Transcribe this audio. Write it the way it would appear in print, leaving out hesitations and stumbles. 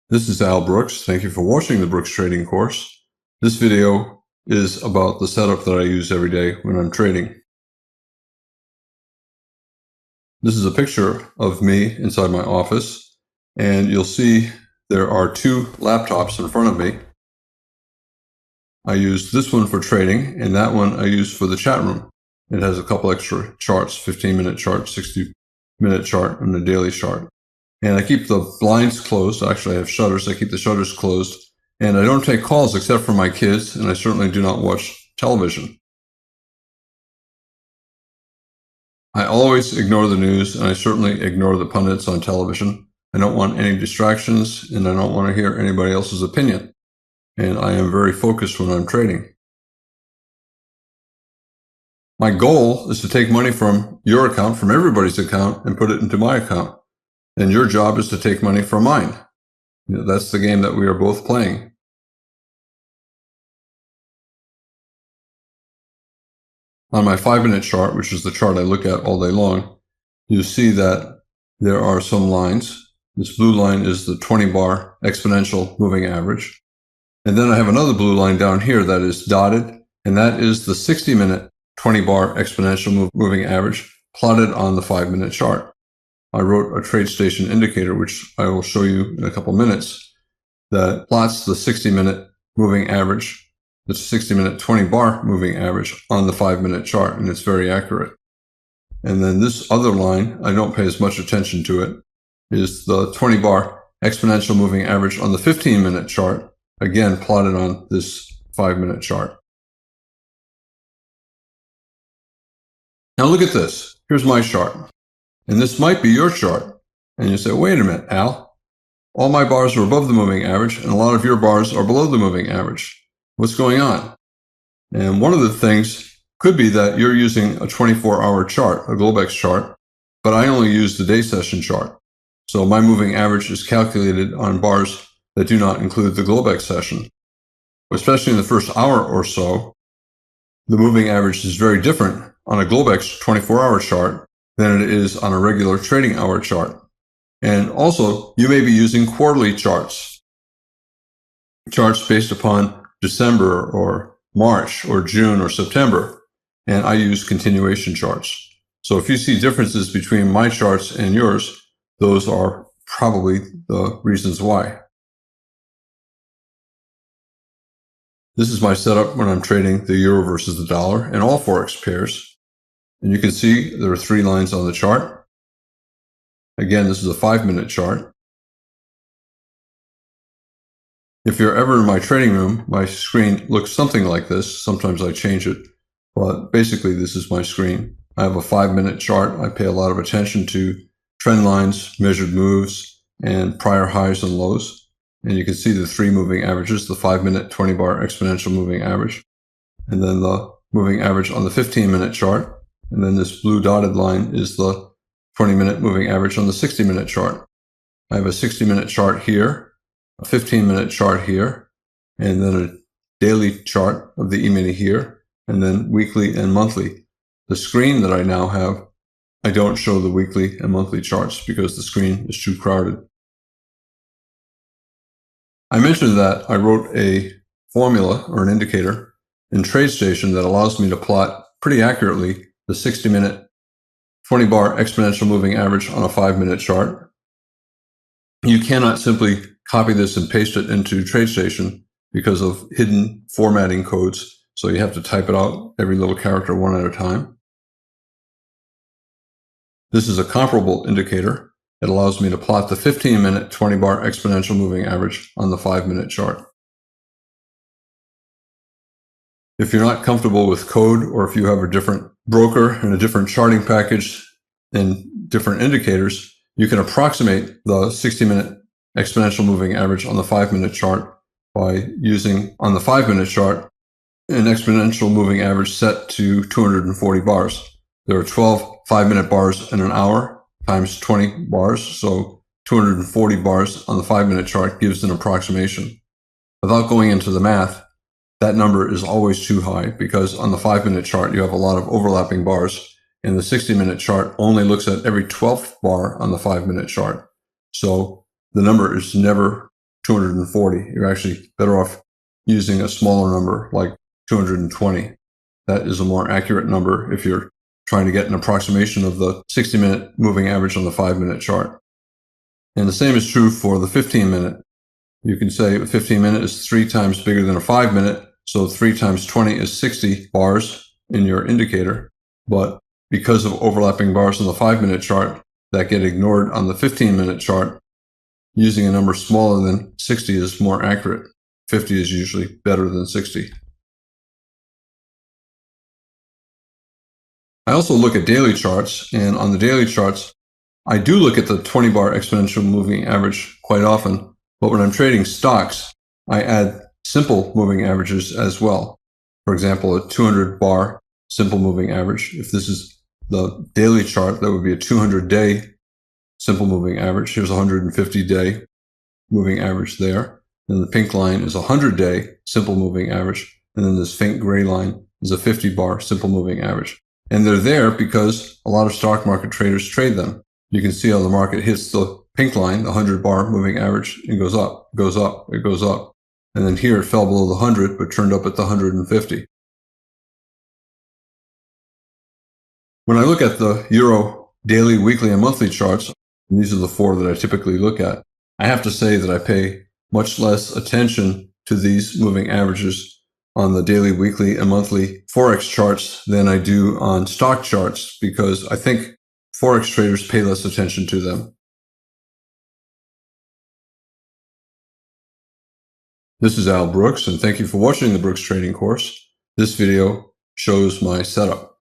This is Al Brooks. Thank you for watching the Brooks Trading course. This video is about the setup that I use every day when I'm trading. This is a picture of me inside my office, and you'll see there are two laptops in front of me. I use this one for trading, and that one I use for the chat room. It has a couple extra charts, 15-minute chart, 60-minute chart, and a daily chart. And I keep the blinds closed. Actually, I have shutters. I keep the shutters closed. And I don't take calls except for my kids, and I certainly do not watch television. I always ignore the news, and I certainly ignore the pundits on television. I don't want any distractions, and I don't want to hear anybody else's opinion. And I am very focused when I'm trading. My goal is to take money from your account, from everybody's account, and put it into my account. And your job is to take money from mine. That's the game that we are both playing. On my 5-minute chart, which is the chart I look at all day long, you see that there are some lines. This blue line is the 20-bar exponential moving average. And then I have another blue line down here that is dotted, and that is the 60-minute 20-bar exponential moving average plotted on the 5-minute chart. I wrote a trade station indicator, which I will show you in a couple minutes, that plots the 60-minute moving average, the 60-minute 20-bar moving average on the 5-minute chart, and it's very accurate. And then this other line, I don't pay as much attention to it, is the 20-bar exponential moving average on the 15-minute chart, again plotted on this 5-minute chart. Now look at this. Here's my chart. And this might be your chart. And you say, wait a minute, Al, all my bars are above the moving average, and a lot of your bars are below the moving average. What's going on? And one of the things could be that you're using a 24-hour chart, a Globex chart, but I only use the day session chart. So my moving average is calculated on bars that do not include the Globex session. Especially in the first hour or so, the moving average is very different on a Globex 24-hour chart than it is on a regular trading hour chart. And also, you may be using quarterly charts based upon December or March or June or September, and I use continuation charts. So if you see differences between my charts and yours, those are probably the reasons why. This is my setup when I'm trading the euro versus the dollar and all forex pairs. And you can see there are 3 lines on the chart. Again, this is a 5-minute chart. If you're ever in my trading room, my screen looks something like this. Sometimes I change it, but basically this is my screen. I have a 5-minute chart. I pay a lot of attention to trend lines, measured moves, and prior highs and lows. And you can see the 3 moving averages, the 5-minute 20-bar exponential moving average, and then the moving average on the 15-minute chart. And then this blue dotted line is the 20-minute moving average on the 60-minute chart. I have a 60-minute chart here, a 15-minute chart here, and then a daily chart of the E-mini here, and then weekly and monthly. The screen that I now have, I don't show the weekly and monthly charts because the screen is too crowded. I mentioned that I wrote a formula or an indicator in TradeStation that allows me to plot pretty accurately the 60-minute 20-bar exponential moving average on a 5-minute chart. You cannot simply copy this and paste it into TradeStation because of hidden formatting codes, so you have to type it out every little character one at a time. This is a comparable indicator. It allows me to plot the 15-minute 20-bar exponential moving average on the 5-minute chart. If you're not comfortable with code, or if you have a different broker and a different charting package and different indicators, you can approximate the 60-minute exponential moving average on the 5-minute chart by using, on the 5-minute chart, an exponential moving average set to 240 bars. There are 12 5-minute bars in an hour times 20 bars, so 240 bars on the 5-minute chart gives an approximation. Without going into the math, that number is always too high because on the 5-minute chart, you have a lot of overlapping bars, and the 60-minute chart only looks at every 12th bar on the 5-minute chart. So the number is never 240. You're actually better off using a smaller number like 220. That is a more accurate number if you're trying to get an approximation of the 60-minute moving average on the 5-minute chart. And the same is true for the 15-minute. You can say a 15-minute is 3 times bigger than a 5-minute, so 3 times 20 is 60 bars in your indicator. But because of overlapping bars on the 5-minute chart that get ignored on the 15-minute chart, using a number smaller than 60 is more accurate. 50 is usually better than 60. I also look at daily charts, and on the daily charts, I do look at the 20-bar exponential moving average quite often, but when I'm trading stocks, I add simple moving averages as well. For example, a 200-bar simple moving average. If this is the daily chart, that would be a 200-day simple moving average. Here's a 150-day moving average there. And the pink line is a 100-day simple moving average. And then this faint gray line is a 50-bar simple moving average. And they're there because a lot of stock market traders trade them. You can see how the market hits the pink line, the 100-bar moving average, and goes up, goes up, it goes up. And then here it fell below the 100, but turned up at the 150. When I look at the Euro daily, weekly, and monthly charts, and these are the 4 that I typically look at, I have to say that I pay much less attention to these moving averages on the daily, weekly, and monthly Forex charts than I do on stock charts, because I think Forex traders pay less attention to them. This is Al Brooks, and thank you for watching the Brooks Trading course. This video shows my setup.